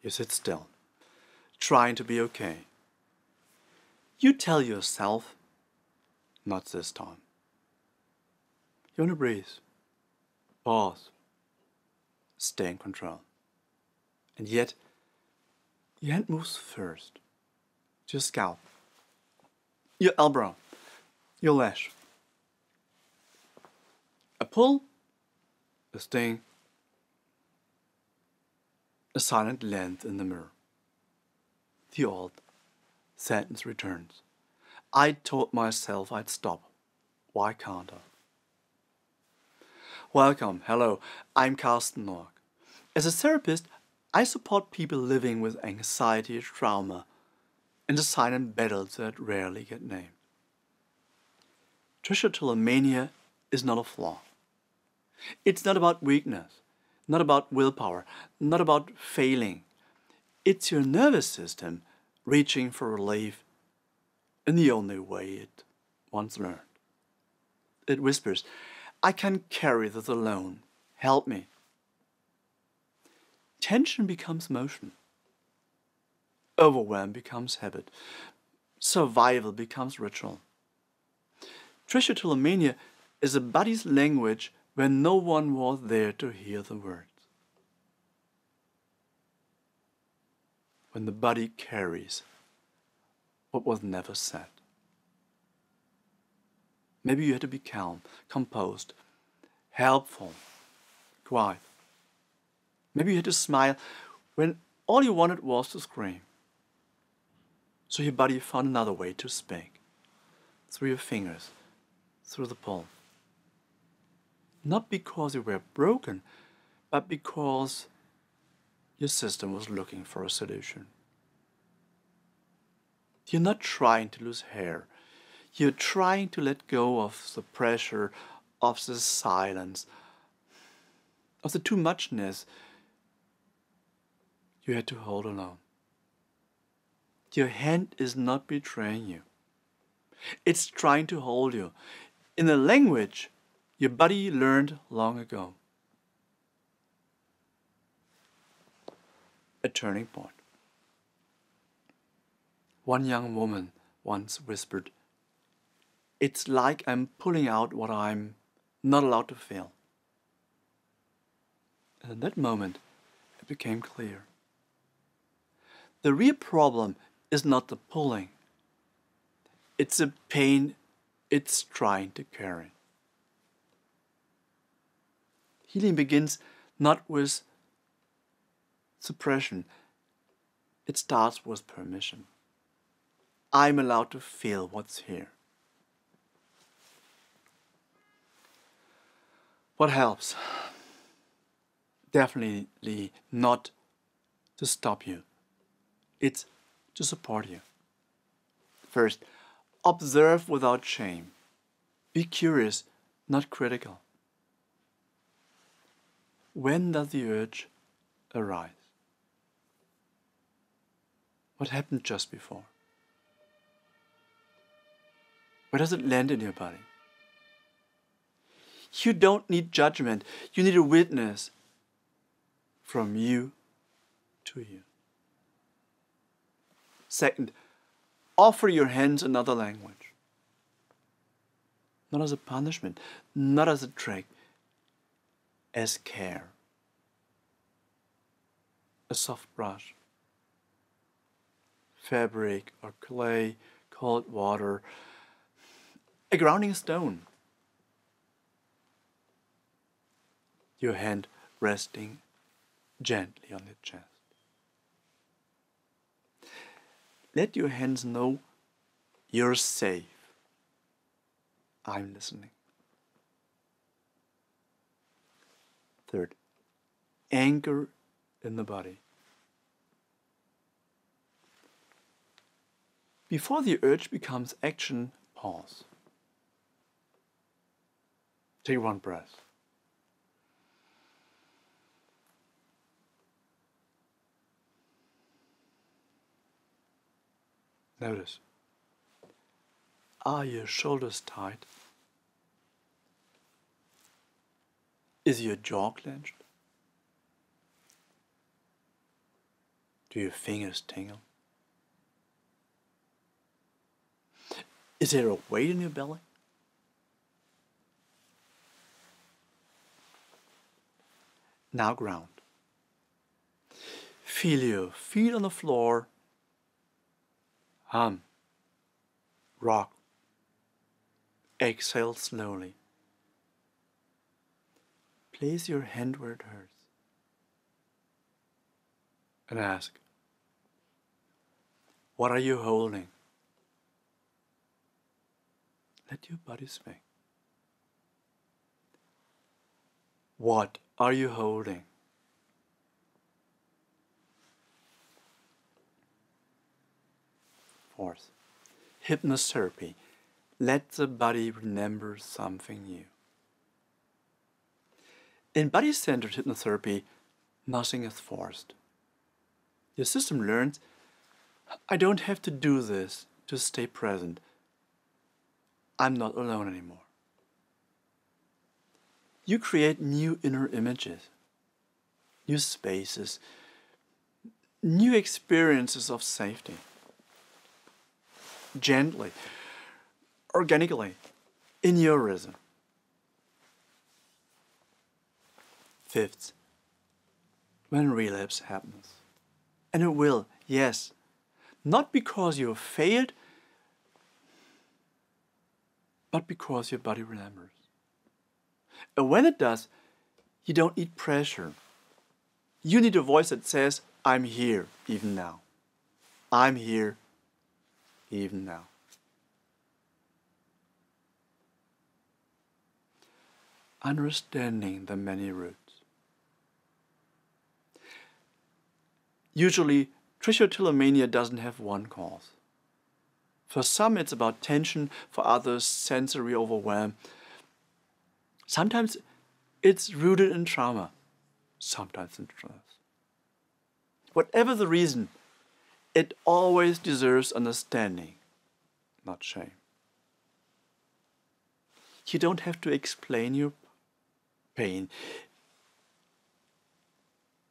You sit still, trying to be okay. You tell yourself, not this time. You want to breathe, pause, stay in control. And yet, your hand moves first. Your scalp, your elbow, your lash. A pull, a sting, a silent length in the mirror. The old sentence returns. I told myself I'd stop. Why can't I? Welcome, hello, I'm Karsten Noack. As a therapist, I support people living with anxiety, trauma, and the silent battles that rarely get named. Trichotillomania is not a flaw. It's not about weakness, not about willpower, not about failing. It's your nervous system reaching for relief in the only way it once learned. It whispers, I can carry this alone. Help me. Tension becomes motion. Overwhelm becomes habit. Survival becomes ritual. Trichotillomania is a body's language when no one was there to hear the words. When the body carries what was never said. Maybe you had to be calm, composed, helpful, quiet. Maybe you had to smile when all you wanted was to scream. So your body found another way to speak. Through your fingers, through the palm. Not because you were broken, but because your system was looking for a solution. You're not trying to lose hair. You're trying to let go of the pressure, of the silence, of the too muchness you had to hold alone. Your hand is not betraying you. It's trying to hold you in a language your body learned long ago. A turning point. One young woman once whispered, "It's like I'm pulling out what I'm not allowed to feel." And in that moment, it became clear. The real problem is not the pulling. It's the pain it's trying to carry. Healing begins not with suppression. It starts with permission. I'm allowed to feel what's here. What helps? Definitely not to stop you. It's to support you. First, observe without shame. Be curious, not critical. When does the urge arise? What happened just before? Where does it land in your body? You don't need judgment. You need a witness from you to you. Second, offer your hands another language. Not as a punishment, not as a trick, as care. A soft brush, fabric or clay, cold water, a grounding stone. Your hand resting gently on the chest. Let your hands know you're safe. I'm listening. Third, anchor in the body. Before the urge becomes action, pause. Take one breath. Notice, are your shoulders tight? Is your jaw clenched? Do your fingers tingle? Is there a weight in your belly? Now ground. Feel your feet on the floor. Hum. Rock. Exhale slowly. Place your hand where it hurts. And ask, what are you holding? Let your body speak. What are you holding? Fourth, hypnotherapy. Let the body remember something new. In body-centered hypnotherapy, nothing is forced. Your system learns, I don't have to do this to stay present. I'm not alone anymore. You create new inner images, new spaces, new experiences of safety. Gently, organically, in your rhythm. Fifth, when relapse happens. And it will, yes. Not because you have failed, but because your body remembers. And when it does, you don't need pressure. You need a voice that says, I'm here, even now. I'm here, even now. Understanding the many roots. Usually, trichotillomania doesn't have one cause. For some, it's about tension. For others, sensory overwhelm. Sometimes it's rooted in trauma. Sometimes in stress. Whatever the reason, it always deserves understanding, not shame. You don't have to explain your pain.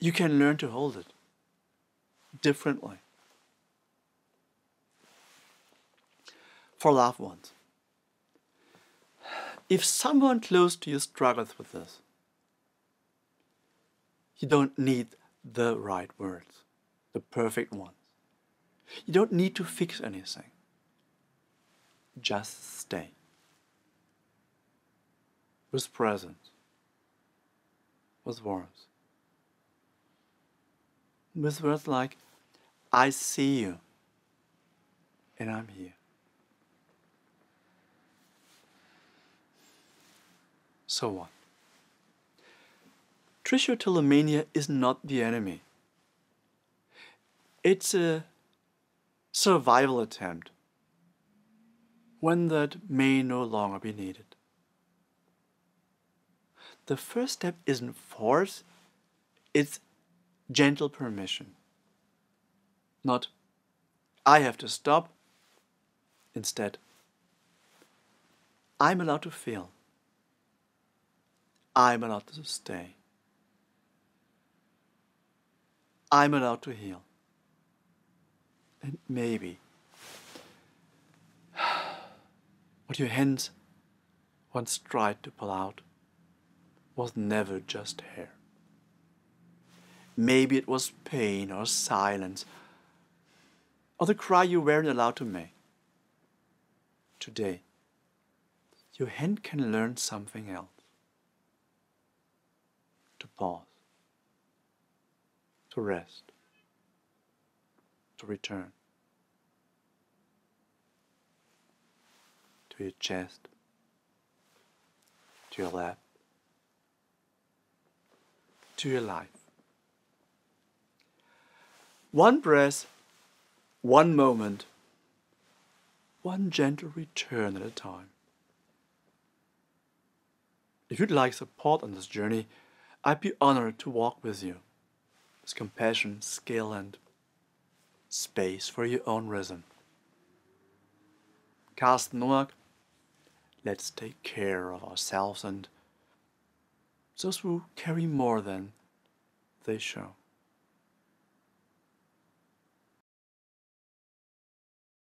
You can learn to hold it differently. For loved ones, if someone close to you struggles with this, you don't need the right words, the perfect ones. You don't need to fix anything. Just stay. With presence. With warmth. With words like, I see you, and I'm here. So what? Trichotillomania is not the enemy. It's a survival attempt, one that may no longer be needed. The first step isn't force, it's gentle permission. Not, I have to stop. Instead, I'm allowed to feel. I'm allowed to stay. I'm allowed to heal. And maybe what your hands once tried to pull out was never just hair. Maybe it was pain or silence or the cry you weren't allowed to make. Today, your hand can learn something else. To pause. To rest. To return. To your chest. To your lap. To your life. One breath, one moment, one gentle return at a time. If you'd like support on this journey, I'd be honored to walk with you, with compassion, skill, and space for your own rhythm. Karsten Noack, let's take care of ourselves and those who carry more than they show.